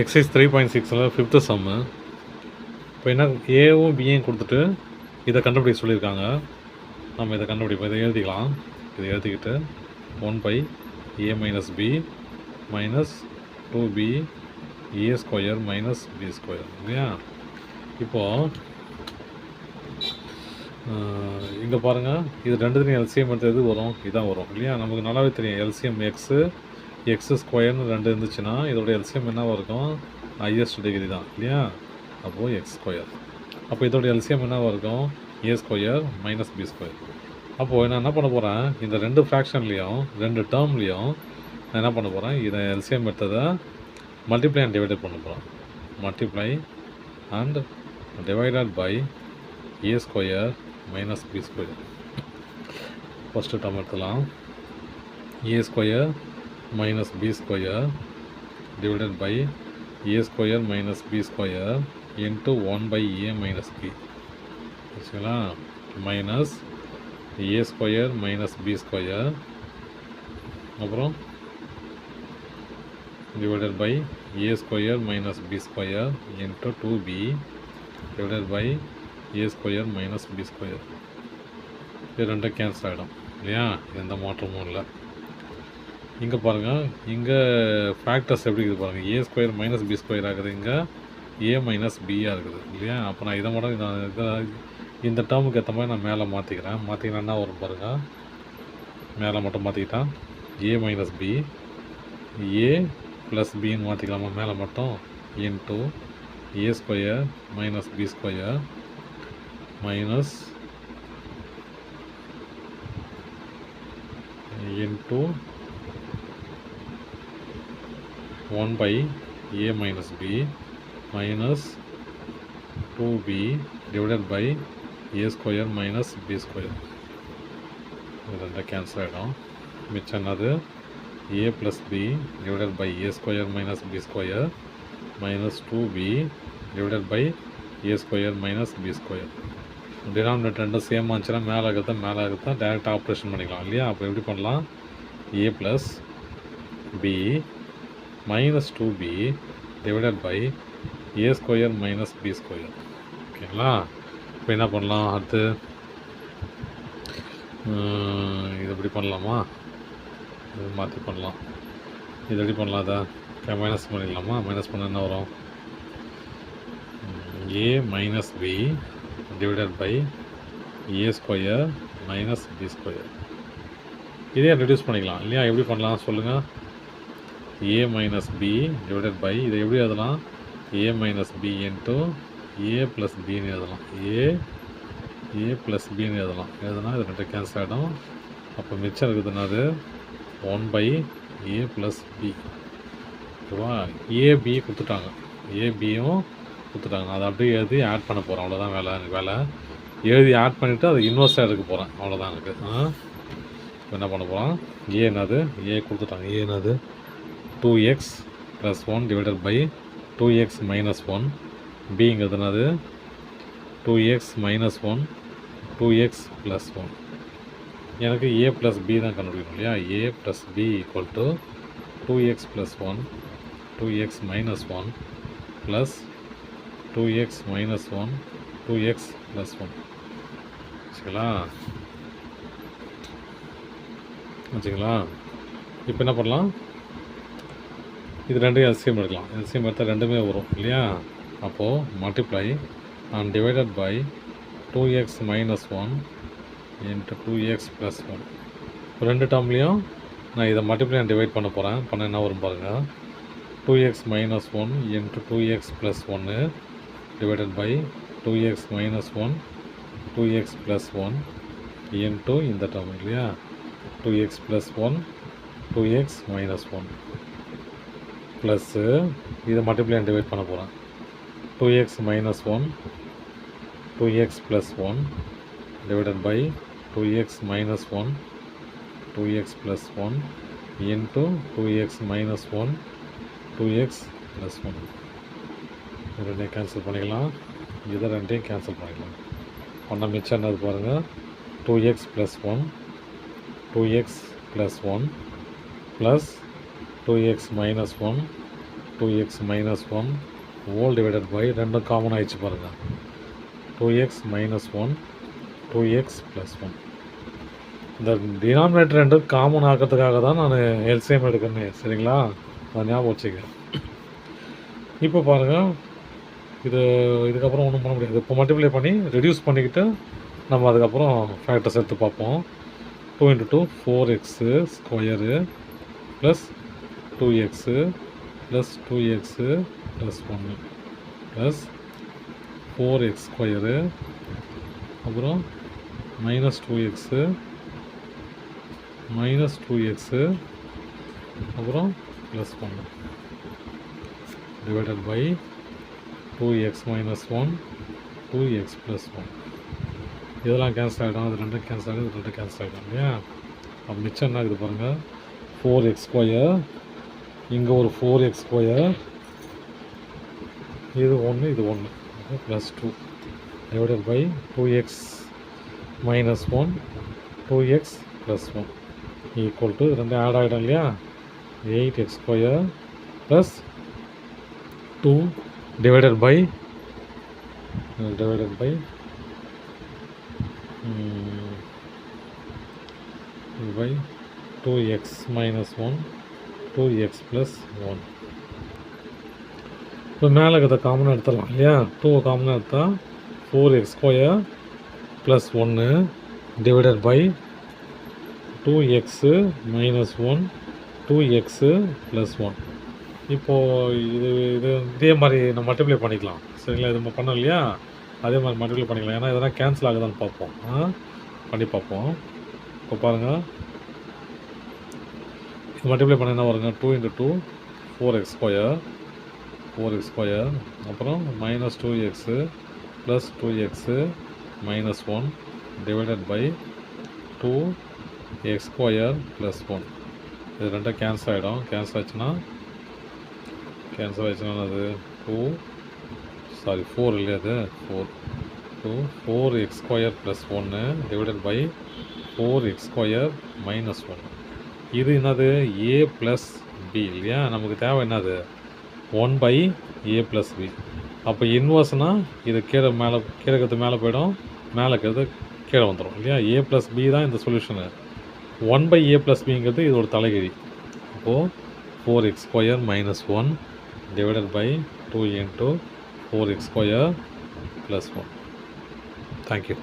Exercise 3.6ல் 5th சம்மு. இப்போ என்ன ஏவும் பியும் கொடுத்துட்டு இதை கண்டுபிடிக்க சொல்லியிருக்காங்க. நம்ம இதை கண்டுபிடிப்போம். இதை எழுதிக்கலாம். இதை எழுதிக்கிட்டு 1/a minus b minus 2b a square minus b square இல்லையா? இப்போது இங்கே பாருங்கள், இது ரெண்டுத்தையும் எல்சிஎம் எடுத்து எது வரும்? இதான் வரும் இல்லையா? நமக்கு நல்லாவே தெரியும் எல்சிஎம் எக்ஸு ஸ்கொயர்னு ரெண்டு இருந்துச்சுன்னா இதோட எல்சிஎம் என்னவாக இருக்கும்? ஹையஸ்ட் டிகிரி தான் இல்லையா? அப்போது எக்ஸ் ஸ்கொயர். அப்போ இதோட எல்சிஎம் என்னவாக இருக்கும்? ஏ ஸ்கொயர் மைனஸ் பி ஸ்கொயர். அப்போது நான் என்ன பண்ண போகிறேன், இந்த ரெண்டு ஃப்ராக்ஷன்லேயும் ரெண்டு டேர்ம்லேயும் நான் என்ன பண்ண போகிறேன், இதை எல்சிஎம் எடுத்ததை மல்டிப்ளை அண்ட் டிவைடட் பண்ண போகிறேன். Multiply and divided by A square minus B square. First term எடுத்துலாம். A square minus B square divided by A square minus B square into 1/a minus B. சரிங்களா? Minus A square minus B square அப்புறம் divided by A square minus B square into 2b divided by A square minus B square. இது ரெண்டும் cancel ஆகிடும் இல்லையா? எந்த மாற்றமும் இல்லை. இங்கே பாருங்கள், இங்கே ஃபேக்டர்ஸ் எப்படி இருக்குது பாருங்கள். ஏ ஸ்கொயர் மைனஸ் பி ஸ்கொயர் ஆகுது, இங்கே ஏ மைனஸ் பியாக இருக்குது இல்லையா? அப்போ நான் இதை மட்டும் இந்த டேர்முக்கு ஏற்ற மாதிரி நான் மேலே மாற்றிக்கிறேன். என்ன வரும் பாருங்கள், மேலே மட்டும் மாற்றிக்கிட்டான் A minus B, A plus பின்னு மாற்றிக்கலாமா மேலே மட்டும், into A square minus B square minus into 1/a minus b minus 2b divided by a square minus b square. இது ரெண்டும் கேன்சல் ஆகிடும். மிச்சம் என்னது? a plus b divided by a square minus b square minus 2b divided by a square minus b square. Denominator ரெண்டும் same ஆச்சுன்னா மேலே ஆகுதான் டேரெக்டாக operation பண்ணிக்கலாம் இல்லையா? அப்போ எப்படி பண்ணலாம்? a plus b minus 2b divided by a square minus b square. ஓகேங்களா? இப்போ என்ன பண்ணலாம்? அடுத்து இது எப்படி பண்ணலாமா? இது மாற்றி பண்ணலாம். இது எப்படி பண்ணலாம்? அதை மைனஸ் பண்ணிடலாமா? மைனஸ் பண்ண என்ன வரும்? a minus b divided by a square minus b square. இதே ரெடியூஸ் பண்ணிக்கலாம் இல்லையா? எப்படி பண்ணலாம் சொல்லுங்கள்? a minus b divided by இதை எப்படி எழுதலாம்? a minus b into a plus bன்னு எழுதலாம். a plus bன்னு எழுதலாம். இது ரெண்டு கேன்சல் ஆகிடும். அப்போ மிச்சம் இருக்குதுன்னா அது 1/a plus b. ஓகேவா? ab கொடுத்துட்டாங்க, abயும் கொடுத்துட்டாங்க. அதை அப்படியே எழுதி ஆட் பண்ண போகிறேன். அவ்வளோதான் வேலை. எனக்கு வேலை எழுதி ஆட் பண்ணிவிட்டு அதை இன்வெர்ஸாக எடுக்க போகிறேன். அவ்வளோதான் எனக்கு. இப்போ என்ன பண்ண போகிறோம்? என்னது? a கொடுத்துட்டாங்க. என்னது? 2x plus 1 divided by 2x minus 1. bங்கிறது என்னது? 2x minus 1 2x plus 1. எனக்கு a plus b தான் கண்டுபிடிக்கணும் இல்லையா? a plus b equal to 2x plus 1 2x minus 1 plus 2x minus 1 2x plus 1. சரிங்களா? வச்சுங்களா? இப்போ என்ன பண்ணலாம்? இது ரெண்டையும் எல்சிஎம் எடுக்கலாம். எல்சிஎம் எடுத்தால் ரெண்டுமே வரும் இல்லையா? அப்போது multiply and divided by 2x minus 1 into 2x plus 1. ரெண்டு டேர்ம்லேயும் நான் இதை மல்டிப்ளை அண்ட் டிவைட் பண்ண போகிறேன். பண்ண என்ன வரும் பாருங்கள். 2x minus 1 into 2x plus 1 divided by 2x minus 1 2x plus 1 into இந்த டேர்ம் இல்லையா? 2x plus 1 2x minus 1 plus இதை மல்டிப்ளை அண்ட் டிவைட் பண்ண போகிறேன். 2x minus 1 2x plus 1 divided by 2x minus 1 2x plus 1 into 2x minus 1 2x plus 1. இது ரெண்டையும் cancel பண்ணிக்கலாம். இதை ரெண்டையும் கேன்சல் பண்ணிக்கலாம். பண்ண மிச்சம் என்னது பாருங்கள். 2x plus 1 2x plus 1 plus 2x minus 1 2x minus 1 whole divided by ரெண்டும் காமன் ஆயிடுச்சு பாருங்கள் 2x minus 1 2x plus 1. இந்த டினாமினேட்டர் ரெண்டு காமன் ஆக்கிறதுக்காக தான் நான் எல்சிஎம் எடுக்கிறேன். சரிங்களா, அதை ஞாபகம் வச்சுக்க. இப்போ பாருங்கள், இதுக்கப்புறம் ஒன்றும் பண்ண முடியாது. இப்போ மல்டிப்ளை பண்ணி ரெடியூஸ் பண்ணிக்கிட்டு நம்ம அதுக்கப்புறம் ஃபேக்டர்ஸ் எடுத்து பார்ப்போம். 2 × 2 4x square plus 2x plus 2x plus 1 plus 4x square, அப்புறம் மைனஸ் 2x மைனஸ் 2x அப்புறம் plus 1 divided by 2x minus 1 2x plus 1. இதெல்லாம் கேன்சல் ஆகிடும், இது ரெண்டும் கேன்சல் ஆகிடும், இது ரெண்டும் கேன்சல் ஆகிடும் இல்லையா. அப்போ மிச்சம் என்ன ஆகுது பாருங்கள், 4x ஸ்கொயர், இங்கே ஒரு 4x ஸ்கொயர், இது 1 இது 1 plus 2 divided by 2x minus 1 2x plus 1 equal to ரெண்டு ஆட் ஆகிடும் இல்லையா, 8x square plus 2 divided by 2x minus 1 2x plus 1. இப்போ மேலே இருக்கிறத காமனாக எடுத்துடலாம் இல்லையா. 2 காமனாக எடுத்தால் 4x square plus 1 divided by 2x minus 1 2x plus 1. இப்போது இதே மாதிரி நம்ம மல்டிப்ளை பண்ணிக்கலாம். சரிங்களா, இது நம்ம பண்ணோம் இல்லையா, அதே மாதிரி மல்டிப்ளை பண்ணிக்கலாம். ஏன்னா இதெல்லாம் கேன்சல் ஆகுதான்னு பார்ப்போம், பண்ணி பார்ப்போம். இப்போ பாருங்கள், இது மல்டிப்ளை பண்ண என்ன வருங்க, 2 × 2 4x ஸ்கொயர் அப்புறம் minus 2x plus 2x minus 1 divided by 2x square plus 1. இது ரெண்டும் கேன்சல் ஆகிடும். கேன்சல் ஆச்சுன்னா அது 4 இல்லையா, அது 4x square plus 1 divided by 4x square minus 1. இது என்னது, a ப்ளஸ் b இல்லையா. நமக்கு தேவை என்னது 1/a ப்ளஸ் b. அப்போ இன்வர்ஸ்னால் இது கீழே இருக்கிறது மேலே போயிடும், மேலே இருக்கிறது கீழே வந்துடும் இல்லையா. a ப்ளஸ் b தான் இந்த சொல்யூஷனு. 1/a ப்ளஸ் பிங்கிறது இது ஒரு தலைகீழி. அப்போது 4x square minus 1 divided by 2 × 4x square plus 1. Thank you.